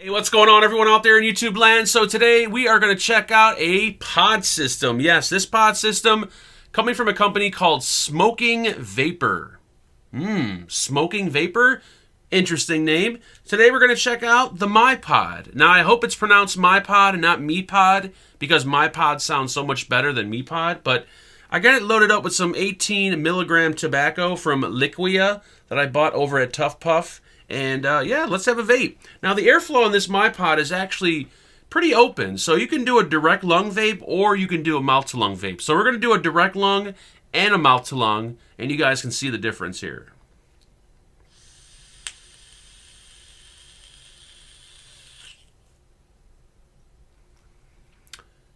Hey, what's going on everyone out there in YouTube land? So today we are going to check out a pod system. Yes, this pod system coming from a company called Smoking Vapor. Smoking Vapor? Interesting name. Today we're going to check out the MyPod. Now I hope it's pronounced MyPod and not MePod because MyPod sounds so much better than MePod, but I got it loaded up with some 18 milligram tobacco from Liquia that I bought over at Tough Puff. And yeah, let's have a vape. Now the airflow on this MyPod is actually pretty open. So you can do a direct lung vape or you can do a mouth to lung vape. So we're going to do a direct lung and a mouth to lung, and you guys can see the difference here.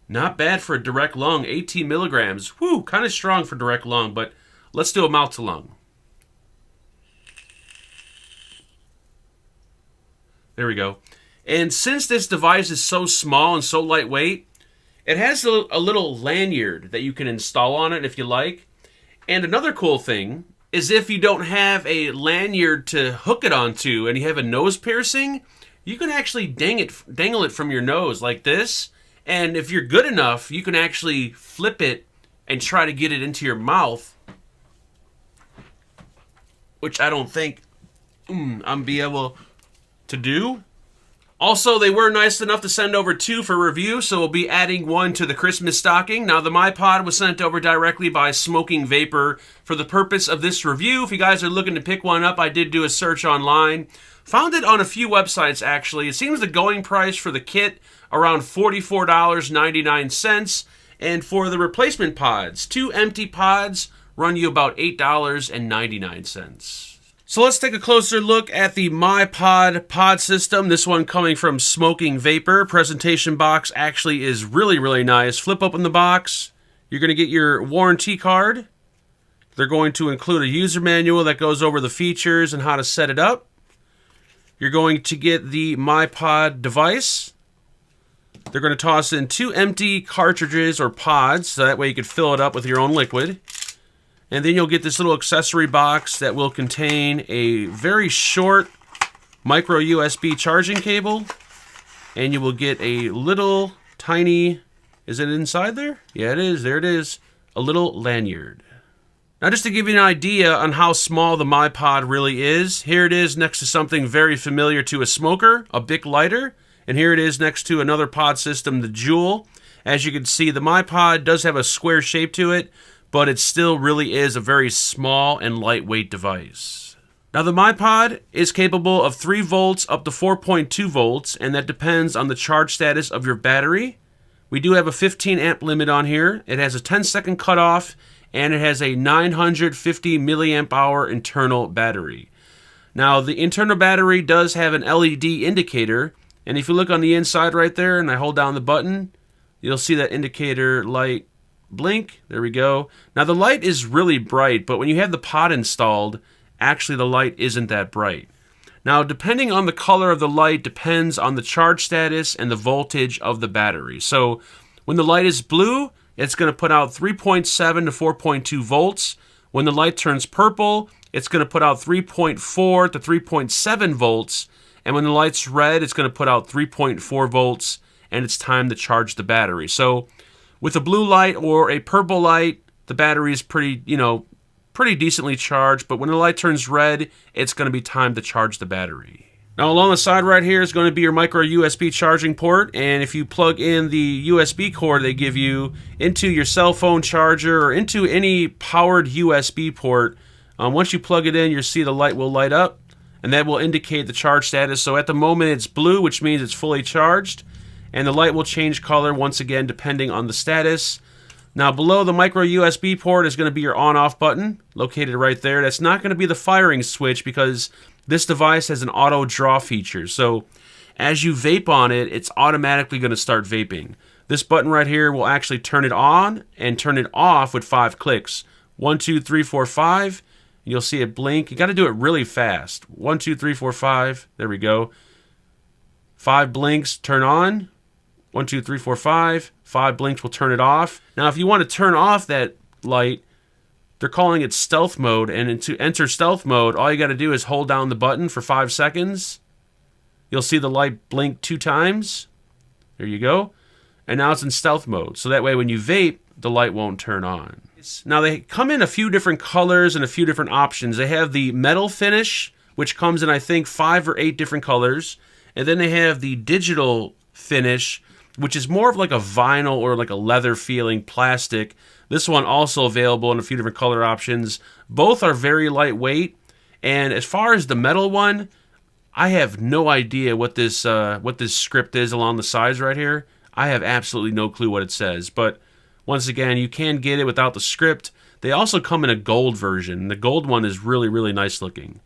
Not bad for a direct lung, 18 milligrams. Whew, kind of strong for direct lung, but let's do a mouth to lung. There we go. And since this device is so small and so lightweight, it has a little lanyard that you can install on it if you like. And another cool thing is if you don't have a lanyard to hook it onto and you have a nose piercing, you can actually dangle it from your nose like this. And if you're good enough, you can actually flip it and try to get it into your mouth, which I don't think I'm be able to do. Also, they were nice enough to send over 2 for review, so we'll be adding 1 to the Christmas stocking. Now, the MyPod was sent over directly by Smoking Vapor for the purpose of this review. If you guys are looking to pick one up, I did do a search online. Found it on a few websites, actually. It seems the going price for the kit around $44.99, and for the replacement pods, 2 empty pods run you about $8.99. So let's take a closer look at the MyPod pod system. This one coming from Smoking Vapor. Presentation box actually is really nice. Flip open the box. You're going to get your warranty card. They're going to include a user manual that goes over the features and how to set it up. You're going to get the MyPod device. They're going to toss in 2 empty cartridges or pods, so that way you can fill it up with your own liquid. And then you'll get this little accessory box that will contain a very short micro USB charging cable. And you will get a little tiny, is it inside there? Yeah, it is. There it is. A little lanyard. Now, just to give you an idea on how small the MyPod really is, here it is next to something very familiar to a smoker, a Bic lighter. And here it is next to another pod system, the Juul. As you can see, the MyPod does have a square shape to it, but it still really is a very small and lightweight device. Now, the MyPod is capable of 3 volts up to 4.2 volts, and that depends on the charge status of your battery. We do have a 15 amp limit on here. It has a 10-second cutoff, and it has a 950 milliamp hour internal battery. Now, the internal battery does have an LED indicator, and if you look on the inside right there, and I hold down the button, you'll see that indicator light blink. There we go. Now the light is really bright, but when you have the pod installed, actually the light isn't that bright. Now, depending on the color of the light depends on the charge status and the voltage of the battery. So when the light is blue, it's going to put out 3.7 to 4.2 volts. When the light turns purple, it's going to put out 3.4 to 3.7 volts. And when the light's red, it's going to put out 3.4 volts, and it's time to charge the battery. So with a blue light or a purple light, the battery is pretty decently charged, but when the light turns red, it's going to be time to charge the battery. Now, along the side right here is going to be your micro USB charging port, and if you plug in the USB cord they give you into your cell phone charger or into any powered USB port, once you plug it in, you'll see the light will light up, and that will indicate the charge status. So at the moment it's blue, which means it's fully charged. And the light will change color once again depending on the status. Now below the micro USB port is going to be your on-off button located right there. That's not going to be the firing switch because this device has an auto draw feature. So as you vape on it, it's automatically going to start vaping. This button right here will actually turn it on and turn it off with 5 clicks. 1, 2, 3, 4, 5. You'll see it blink. You got to do it really fast. 1, 2, 3, 4, 5. There we go. 5 blinks, turn on. 1, 2, 3, 4, 5. 5 blinks will turn it off. Now, if you want to turn off that light, they're calling it stealth mode. And to enter stealth mode, all you got to do is hold down the button for 5 seconds. you'll see the light blink 2 times. There you go. And now it's in stealth mode. So that way when you vape, the light won't turn on. Now they come in a few different colors and a few different options. They have the metal finish, which comes in I think 5 or 8 different colors. And then they have the digital finish, which is more of like a vinyl or like a leather feeling plastic. This one also available in a few different color options. Both are very lightweight. And as far as the metal one, I have no idea what this script is along the sides right here. I have absolutely no clue what it says. But once again, you can get it without the script. They also come in a gold version. The gold one is really, really nice looking.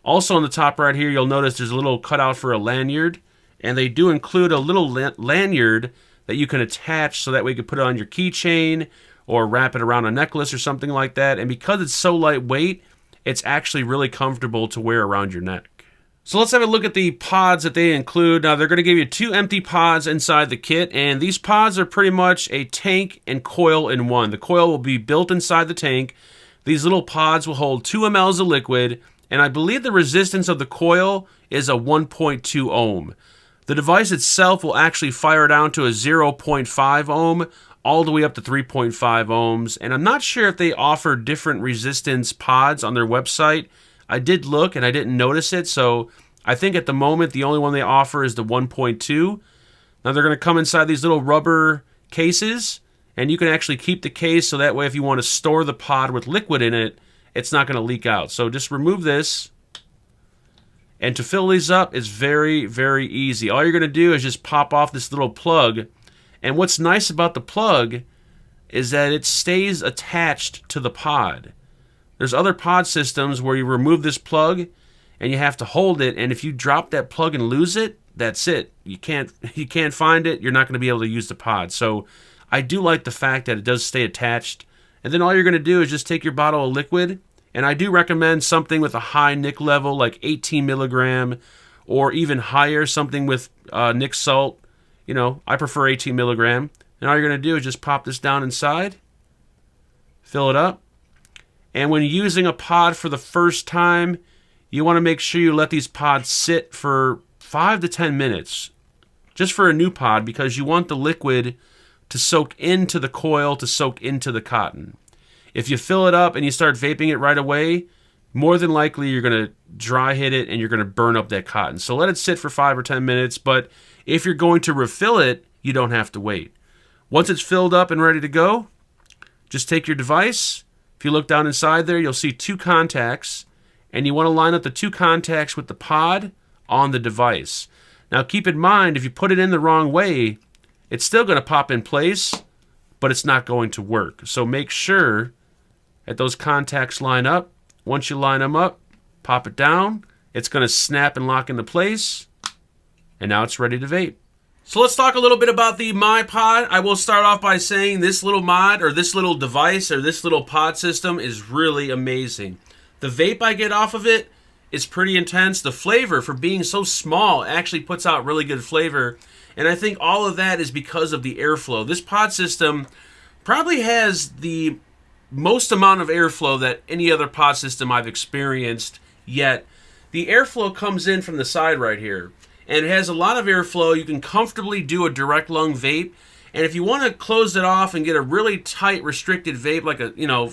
Also on the top right here, you'll notice there's a little cutout for a lanyard. And they do include a little lanyard that you can attach so that way you can put it on your keychain or wrap it around a necklace or something like that. And because it's so lightweight, it's actually really comfortable to wear around your neck. So let's have a look at the pods that they include. Now they're going to give you 2 empty pods inside the kit, and these pods are pretty much a tank and coil in one. The coil will be built inside the tank. These little pods will hold 2 mLs of liquid, and I believe the resistance of the coil is a 1.2 ohm. The device itself will actually fire down to a 0.5 ohm all the way up to 3.5 ohms, and I'm not sure if they offer different resistance pods on their website. I did look and I didn't notice it, so I think at the moment the only one they offer is the 1.2. Now they're going to come inside these little rubber cases, and you can actually keep the case so that way if you want to store the pod with liquid in it, it's not going to leak out. So just remove this, and to fill these up is very, very easy. All you're going to do is just pop off this little plug, and what's nice about the plug is that it stays attached to the pod. There's other pod systems where you remove this plug and you have to hold it, and if you drop that plug and lose it, that's it. You can't find it. You're not going to be able to use the pod. So I do like the fact that it does stay attached. And then all you're going to do is just take your bottle of liquid, and I do recommend something with a high nic level like 18 milligram or even higher, something with nic salt. You know, I prefer 18 milligram. And all you're going to do is just pop this down inside, fill it up. And when using a pod for the first time, you want to make sure you let these pods sit for 5 to 10 minutes, just for a new pod, because you want the liquid to soak into the coil, to soak into the cotton. If you fill it up and you start vaping it right away, more than likely you're going to dry hit it and you're going to burn up that cotton. So let it sit for 5 or 10 minutes, but if you're going to refill it, you don't have to wait. Once it's filled up and ready to go, just take your device. If you look down inside there, you'll see 2 contacts, and you want to line up the 2 contacts with the pod on the device. Now keep in mind, if you put it in the wrong way, it's still going to pop in place, but it's not going to work. So make sure that those contacts line up. Once you line them up, pop it down. It's going to snap and lock into place, and now it's ready to vape. So let's talk a little bit about the MyPod. I will start off by saying this little mod, or this little device, or this little pod system is really amazing. The vape I get off of it is pretty intense. The flavor, for being so small, actually puts out really good flavor. And I think all of that is because of the airflow. This pod system probably has the most amount of airflow that any other pod system I've experienced yet. The airflow comes in from the side right here, and it has a lot of airflow. You can comfortably do a direct lung vape, and if you want to close it off and get a really tight restricted vape, like a, you know,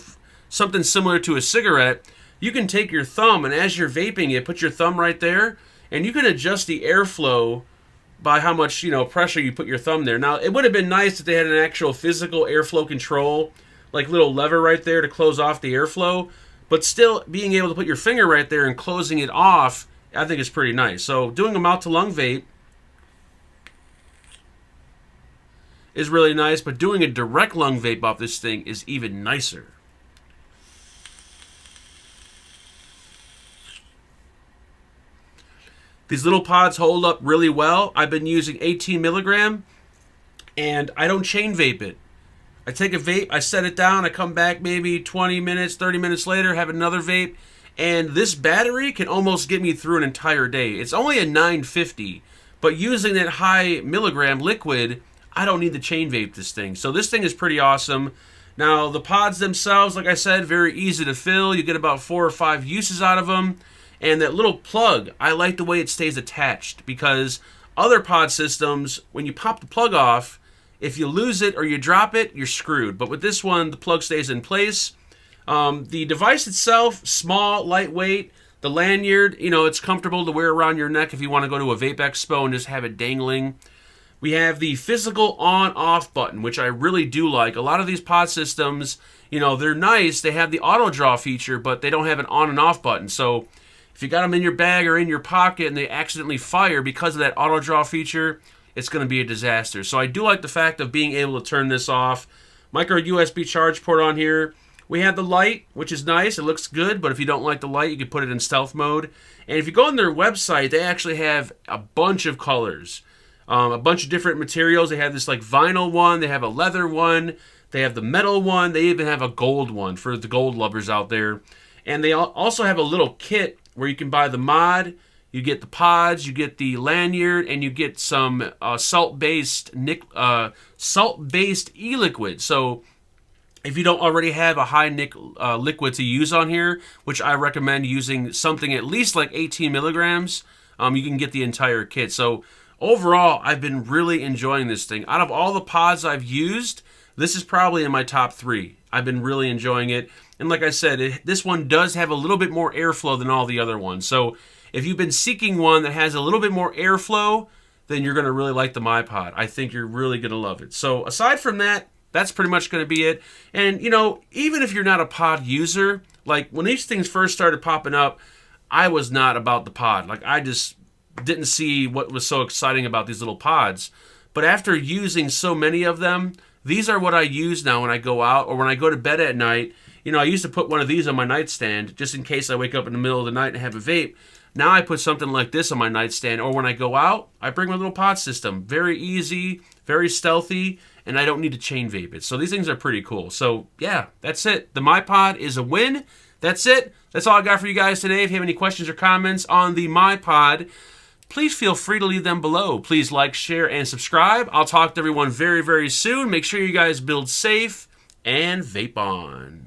something similar to a cigarette, you can take your thumb, and as you're vaping it, put your thumb right there, and you can adjust the airflow by how much, you know, pressure you put your thumb there. Now, it would have been nice if they had an actual physical airflow control, like little lever right there to close off the airflow, but still being able to put your finger right there and closing it off, I think is pretty nice. So doing a mouth-to-lung vape is really nice, but doing a direct lung vape off this thing is even nicer. These little pods hold up really well. I've been using 18 milligram, and I don't chain vape it. I take a vape, I set it down, I come back maybe 20 minutes, 30 minutes later, have another vape, and this battery can almost get me through an entire day. It's only a 950, but using that high milligram liquid, I don't need to chain vape this thing. So this thing is pretty awesome. Now, the pods themselves, like I said, very easy to fill. You get about 4 or 5 uses out of them. And that little plug, I like the way it stays attached, because other pod systems, when you pop the plug off, if you lose it or you drop it, you're screwed. But with this one, the plug stays in place. The device itself, small, lightweight. The lanyard, you know, it's comfortable to wear around your neck if you want to go to a vape expo and just have it dangling. We have the physical on-off button, which I really do like. A lot of these pod systems, you know, they're nice. They have the auto draw feature, but they don't have an on and off button. So if you got them in your bag or in your pocket and they accidentally fire because of that auto draw feature, it's going to be a disaster. So I do like the fact of being able to turn this off. Micro USB charge port on here. We have the light, which is nice. It looks good, but if you don't like the light, you can put it in stealth mode. And if you go on their website, they actually have a bunch of colors, a bunch of different materials. They have this like vinyl one. They have a leather one. They have the metal one. They even have a gold one for the gold lovers out there. And they also have a little kit where you can buy the mod. You get the pods, you get the lanyard, and you get some salt-based e-liquid. So if you don't already have a high nic liquid to use on here, which I recommend using something at least like 18 milligrams, you can get the entire kit. So overall, I've been really enjoying this thing. Out of all the pods I've used, this is probably in my top 3. I've been really enjoying it. And like I said, this one does have a little bit more airflow than all the other ones. So if you've been seeking one that has a little bit more airflow, then you're going to really like the MyPod. I think you're really going to love it. So aside from that, that's pretty much going to be it. And, you know, even if you're not a pod user, like when these things first started popping up, I was not about the pod. Like I just didn't see what was so exciting about these little pods. But after using so many of them, these are what I use now when I go out or when I go to bed at night. You know, I used to put one of these on my nightstand just in case I wake up in the middle of the night and have a vape. Now I put something like this on my nightstand, or when I go out, I bring my little pod system. Very easy, very stealthy, and I don't need to chain vape it. So these things are pretty cool. So yeah, that's it. The MyPod is a win. That's it. That's all I got for you guys today. If you have any questions or comments on the MyPod, please feel free to leave them below. Please like, share, and subscribe. I'll talk to everyone very, very soon. Make sure you guys build safe and vape on.